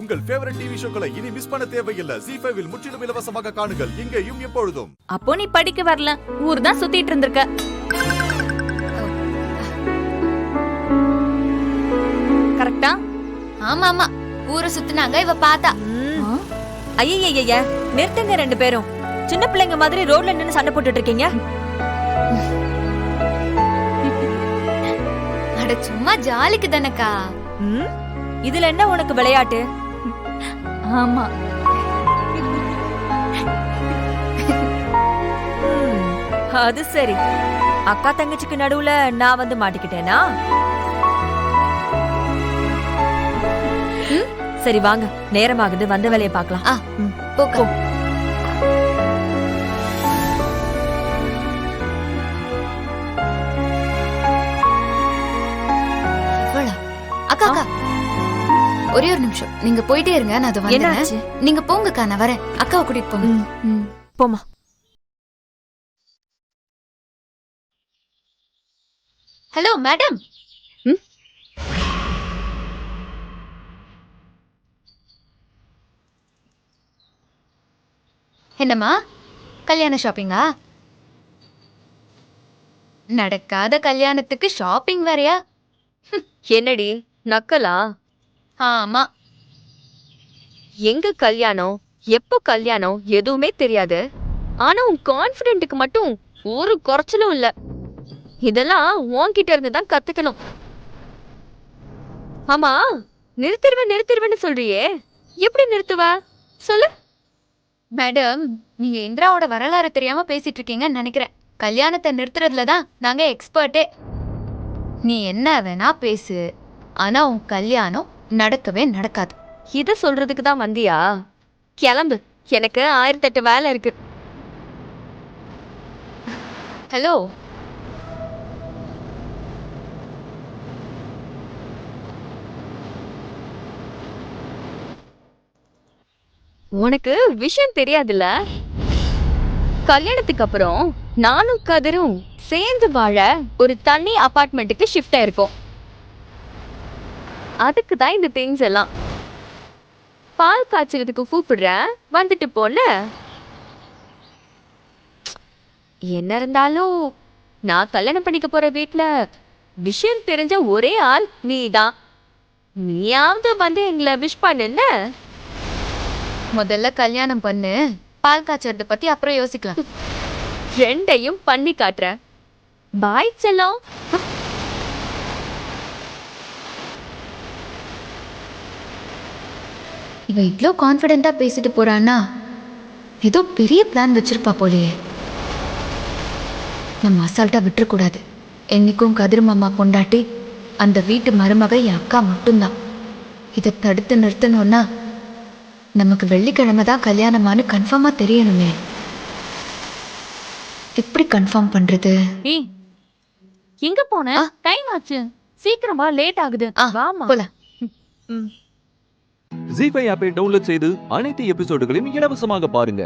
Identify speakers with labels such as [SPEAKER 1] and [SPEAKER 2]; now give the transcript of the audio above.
[SPEAKER 1] உங்கள் favourite TV ஷோக்களை இனி miss பண்ண தேவையில்லை. ZEE5 இல் முற்றிலும் இலவசமாக காணுங்கள், இங்கேயும் எப்பொழுதும்.
[SPEAKER 2] அப்போ நீ படிக்க வரல, ஊர் தான் சுத்திட்டு இருந்திருக்க. கரெக்டா?
[SPEAKER 3] ஆமா ஆமா, ஊரை சுத்தினாங்க இவ பார்த்தா.
[SPEAKER 4] ஐயய்ய, நிறுத்துங்க ரெண்டு பேரும். சின்ன பிள்ளைங்க மாதிரி ரோட்ல நின்னு சண்டை போட்டுட்டு இருக்கீங்க.
[SPEAKER 3] அட சும்மா ஜாலிக்கு தானக்கா.
[SPEAKER 4] இதுல என்ன உனக்கு விளையாட்டு?
[SPEAKER 2] ஆமா,
[SPEAKER 4] அது சரி. அக்கா தங்கச்சிக்கு நடுவுல நான் வந்து மாட்டிக்கிட்டேனா? சரி வாங்க, நேரமாகுது, வந்த வேலையை பார்க்கலாம்.
[SPEAKER 3] போக்கோ. அக்கா அக்கா, ஒரே ஒரு நிமிஷம் நீங்க போயிட்டே இருங்க, நான் அது வந்துறேன். நீங்க போங்கக்கா, நான் வரேன். அக்காவை கூட்டிட்டு போங்க.
[SPEAKER 4] போமா.
[SPEAKER 3] Hello madam. என்னம்மா, கல்யாண ஷாப்பிங்கா? நடக்காத கல்யாணத்துக்கு ஷாப்பிங் வேறயா?
[SPEAKER 4] என்னடி நக்கலா?
[SPEAKER 3] ஆமா.
[SPEAKER 4] எங்க கல்யாணம், எப்போ கல்யாணம் எதுவுமே தெரியாது. ஆனா உன் கான்பிடென்ட்க்கு மட்டும் ஒரு குறைச்சலும் இல்ல. இதெல்லாம் உன்கிட்ட இருந்து தான் கத்துக்கணும். ஆமா, நிறுத்திடுவேன்னு சொல்றியே, எப்படி நிறுத்துவ சொல்லு?
[SPEAKER 3] மேடம், நீங்க இந்திராவோட வரலாறு தெரியாம பேசிட்டு இருக்கீங்கன்னு நினைக்கிறேன். கல்யாணத்தை நிறுத்துறதுல தான் நாங்க எக்ஸ்பர்ட்டே. நீ என்ன வேணா பேசு, ஆனா உன் கல்யாணம் நடக்கவே நடக்காது.
[SPEAKER 4] இத சொல்றதுக்கு தான் வந்தியா? கிளம்பு, எனக்கு 1008 வேலை இருக்கு.
[SPEAKER 3] ஹலோ,
[SPEAKER 4] உனக்கு விஷயம் தெரியாதுல்ல? கல்யாணத்துக்கு அப்புறம் நானும் கதிரும் சேர்ந்து வாழ ஒரு தனி அபார்ட்மெண்ட்டுக்கு ஷிஃப்ட் ஆயிருக்கோம். அதுக்கு தான் இந்த திங்ஸ் எல்லாம். பால் காய்ச்சறதுக்கு கூப்பிடுறேன், வந்துட்டு போல. என்ன இருந்தாலும் நான் கல்யாணம் பண்ணிக்க போற வீட்டுல விஷயம் தெரிஞ்ச ஒரே ஆள் நீதான். நீயாவது வந்து எங்களை விஷ் பண்ணுன.
[SPEAKER 3] முதல்ல கல்யாணம் பண்ணு, பால் காய்ச்சறத பத்தி அப்புறம் யோசிக்கலாம்.
[SPEAKER 4] ரெண்டையும் பண்ணி காட்டுறேன். பாய் செல்லம்.
[SPEAKER 3] இவ இவ்ளோ கான்ஃபிடென்ட்டா பேசிட்டு போறான்னா ஏதோ பெரிய பிளான் வச்சிருப்பா போலயே. நம்ம அசால்ட்டா விட்டுறக்கூடாது. என்னைக்கும் கதிர் மாமா பொண்டாட்டி அந்த வீட்டு மருமக என் அக்கா மட்டும்தான். இதை தடுத்து நிறுத்தணும்னா நமக்கு வெள்ளிக்கிழமை தான் கல்யாணமானு கன்ஃபார்மா தெரியணுமே. எப்படி கன்ஃபார்ம் பண்றது?
[SPEAKER 2] எங்க போன? டைம் ஆச்சு, சீக்கிரமா, லேட் ஆகுது. வாமா
[SPEAKER 3] போலாம்.
[SPEAKER 5] ZEE5 ஆப்பை டவுன்லோட் செய்து அனைத்து எபிசோடுகளையும் இலவசமாக பாருங்க.